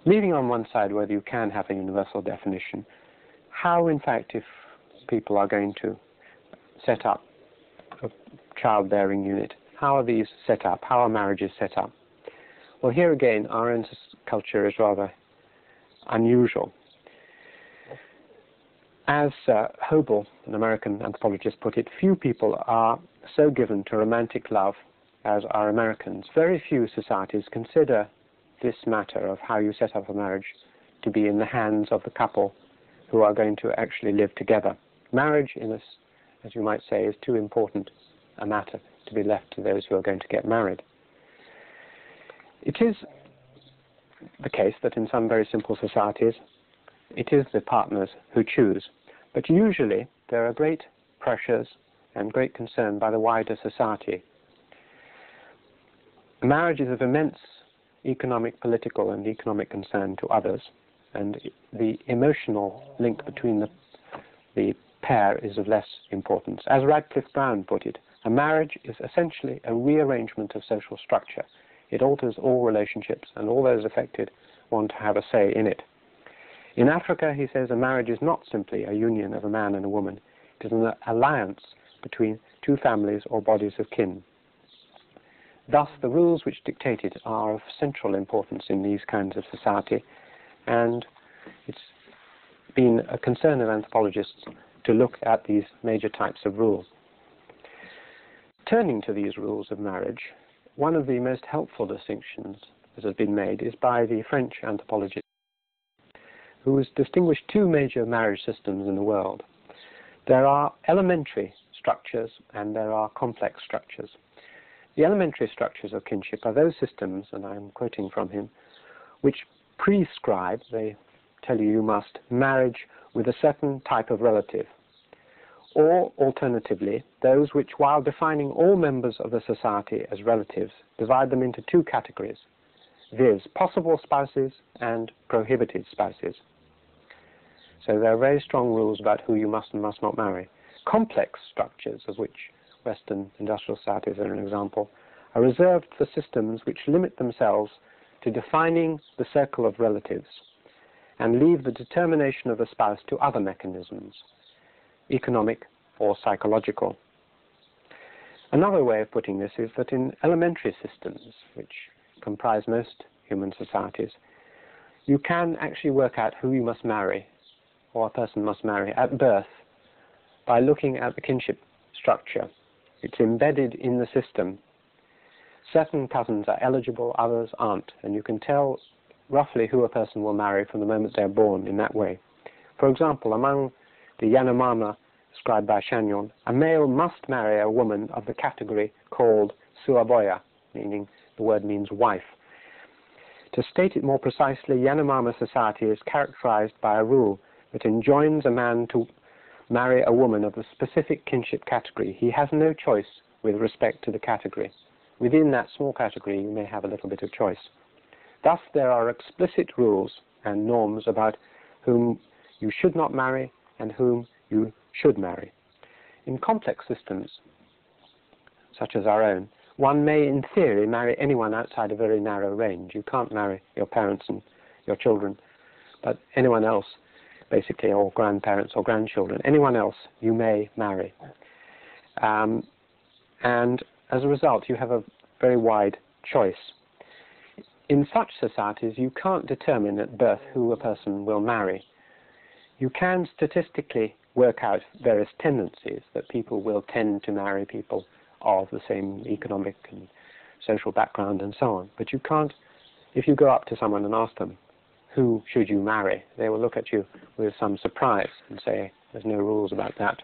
Leaving on one side whether you can have a universal definition, how, in fact, if people are going to set up a childbearing unit, how are these set up? How are marriages set up? Well, here again, our own culture is rather unusual. As Hobel, an American anthropologist, put it, few people are so given to romantic love as are Americans. Very few societies consider this matter of how you set up a marriage to be in the hands of the couple who are going to actually live together. Marriage, as you might say, is too important a matter to be left to those who are going to get married. It is the case that in some very simple societies, it is the partners who choose. But usually there are great pressures and great concern by the wider society. Marriage is of immense economic, political, and economic concern to others, and the emotional link between the pair is of less importance. As Radcliffe Brown put it, a marriage is essentially a rearrangement of social structure. It alters all relationships, and all those affected want to have a say in it. In Africa, he says, a marriage is not simply a union of a man and a woman. It is an alliance between two families or bodies of kin. Thus, the rules which dictate it are of central importance in these kinds of society, and it's been a concern of anthropologists to look at these major types of rules. Turning to these rules of marriage, one of the most helpful distinctions that has been made is by the French anthropologist, who has distinguished two major marriage systems in the world. There are elementary structures and there are complex structures. The elementary structures of kinship are those systems, and I'm quoting from him, which prescribe, they tell you you must, marriage with a certain type of relative. Or, alternatively, those which, while defining all members of the society as relatives, divide them into two categories, viz., possible spouses and prohibited spouses. So there are very strong rules about who you must and must not marry. Complex structures, of which Western industrial societies are an example, are reserved for systems which limit themselves to defining the circle of relatives and leave the determination of the spouse to other mechanisms, economic or psychological. Another way of putting this is that in elementary systems, which comprise most human societies, you can actually work out who you must marry, or a person must marry, at birth by looking at the kinship structure. It's embedded in the system. Certain cousins are eligible, others aren't, and you can tell roughly who a person will marry from the moment they're born in that way. For example, among the Yanomama described by Chagnon, a male must marry a woman of the category called Suaboya, meaning the word means wife. To state it more precisely, Yanomama society is characterized by a rule that enjoins a man to marry a woman of a specific kinship category. He has no choice with respect to the category. Within that small category, you may have a little bit of choice. Thus, there are explicit rules and norms about whom you should not marry and whom you should marry. In complex systems, such as our own, one may, in theory, marry anyone outside a very narrow range. You can't marry your parents and your children, but anyone else, basically, or grandparents or grandchildren, anyone else you may marry. And as a result, you have a very wide choice. In such societies, you can't determine at birth who a person will marry. You can statistically work out various tendencies that people will tend to marry people of the same economic and social background and so on. But you can't, if you go up to someone and ask them, who should you marry, they will look at you with some surprise and say, there's no rules about that.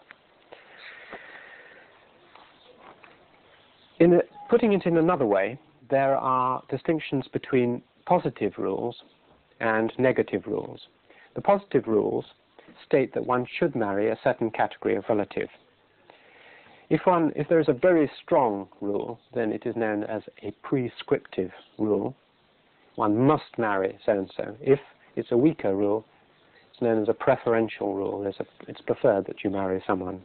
Putting it in another way, there are distinctions between positive rules and negative rules. The positive rules state that one should marry a certain category of relative. If there is a very strong rule, then it is known as a prescriptive rule. One must marry so-and-so. If it's a weaker rule, it's known as a preferential rule. It's preferred that you marry someone.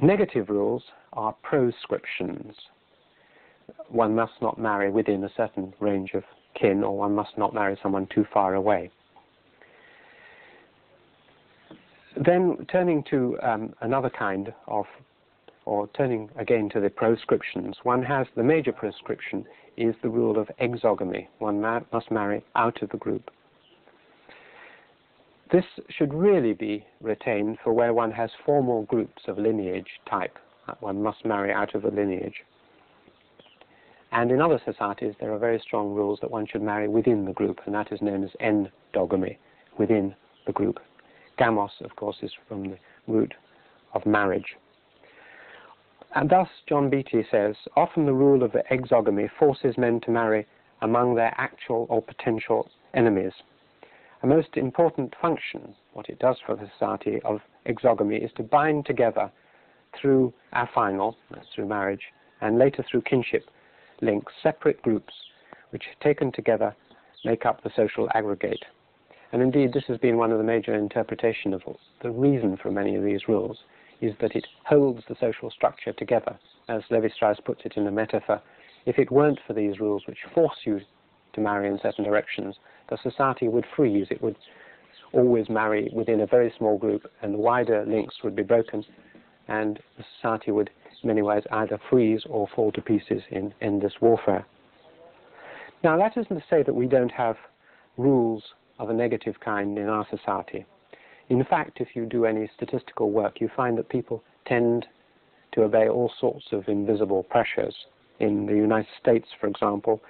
Negative rules are proscriptions. one must not marry within a certain range of kin, or one must not marry someone too far away. Then turning to another kind of, or turning again to the proscriptions, one has the major proscription is the rule of exogamy. One must marry out of the group. This should really be retained for where one has formal groups of lineage type. One must marry out of the lineage. And in other societies, there are very strong rules that one should marry within the group, and that is known as endogamy, within the group. Gamos, of course, is from the root of marriage. And thus, John Beattie says, often the rule of the exogamy forces men to marry among their actual or potential enemies. A most important function, what it does for the society of exogamy, is to bind together through affinal, that's through marriage, and later through kinship links, separate groups which, taken together, make up the social aggregate. And indeed, this has been one of the major interpretations of the reason for many of these rules, is that it holds the social structure together. As Levi-Strauss puts it in a metaphor, if it weren't for these rules which force you to marry in certain directions, the society would freeze. It would always marry within a very small group, and the wider links would be broken, and the society would, in many ways, either freeze or fall to pieces in endless warfare. Now, that isn't to say that we don't have rules of a negative kind in our society. In fact, if you do any statistical work, you find that people tend to obey all sorts of invisible pressures. In the United States, for example,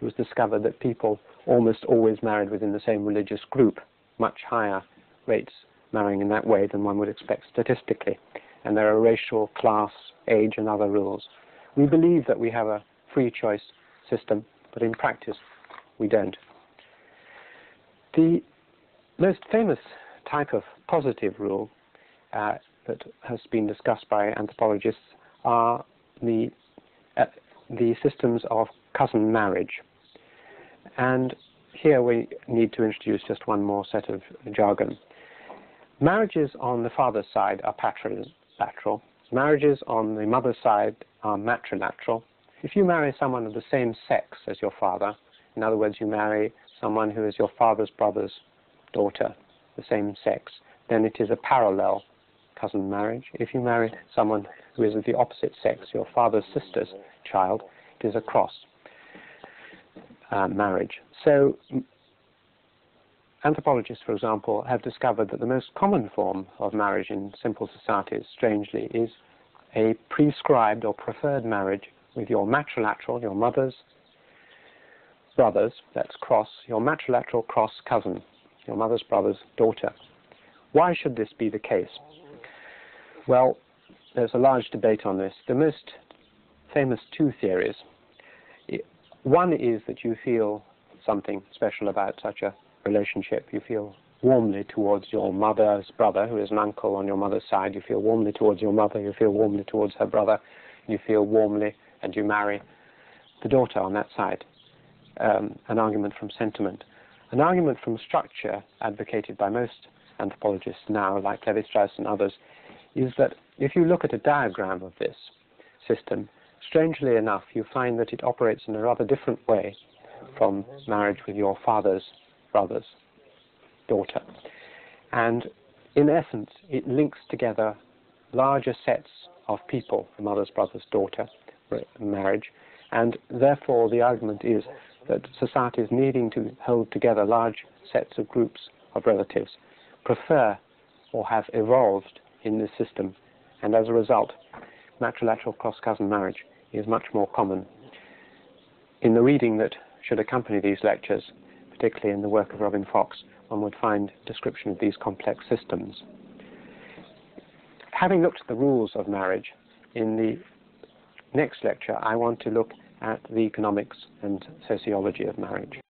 it was discovered that people almost always married within the same religious group, much higher rates marrying in that way than one would expect statistically. And there are racial, class, age, and other rules. We believe that we have a free choice system, but in practice, we don't. The most famous type of positive rule that has been discussed by anthropologists are the systems of cousin marriage. And here we need to introduce just one more set of jargon. Marriages on the father's side are patrilateral. Marriages on the mother's side are matrilateral. If you marry someone of the same sex as your father, in other words, you marry someone who is your father's brother's daughter, the same sex, then it is a parallel cousin marriage. If you marry someone who is of the opposite sex, your father's sister's child, it is a cross marriage. So anthropologists, for example, have discovered that the most common form of marriage in simple societies, strangely, is a prescribed or preferred marriage with your matrilateral, your mother's brothers, that's cross, your matrilateral cross cousin, your mother's brother's daughter. Why should this be the case? Well, there's a large debate on this. The most famous two theories. One is that you feel something special about such a relationship. You feel warmly towards your mother's brother, who is an uncle on your mother's side. You feel warmly towards your mother. You feel warmly towards her brother. You feel warmly, and you marry the daughter on that side. An argument from sentiment. An argument from structure, advocated by most anthropologists now, like Levi-Strauss and others, is that if you look at a diagram of this system, strangely enough, you find that it operates in a rather different way from marriage with your father's brother's daughter. And in essence, it links together larger sets of people, the mother's brother's daughter marriage, and therefore the argument is that societies needing to hold together large sets of groups of relatives prefer or have evolved in this system, and as a result, matrilateral cross-cousin marriage is much more common. In the reading that should accompany these lectures, particularly in the work of Robin Fox, one would find description of these complex systems. Having looked at the rules of marriage, in the next lecture I want to look at the economics and sociology of marriage.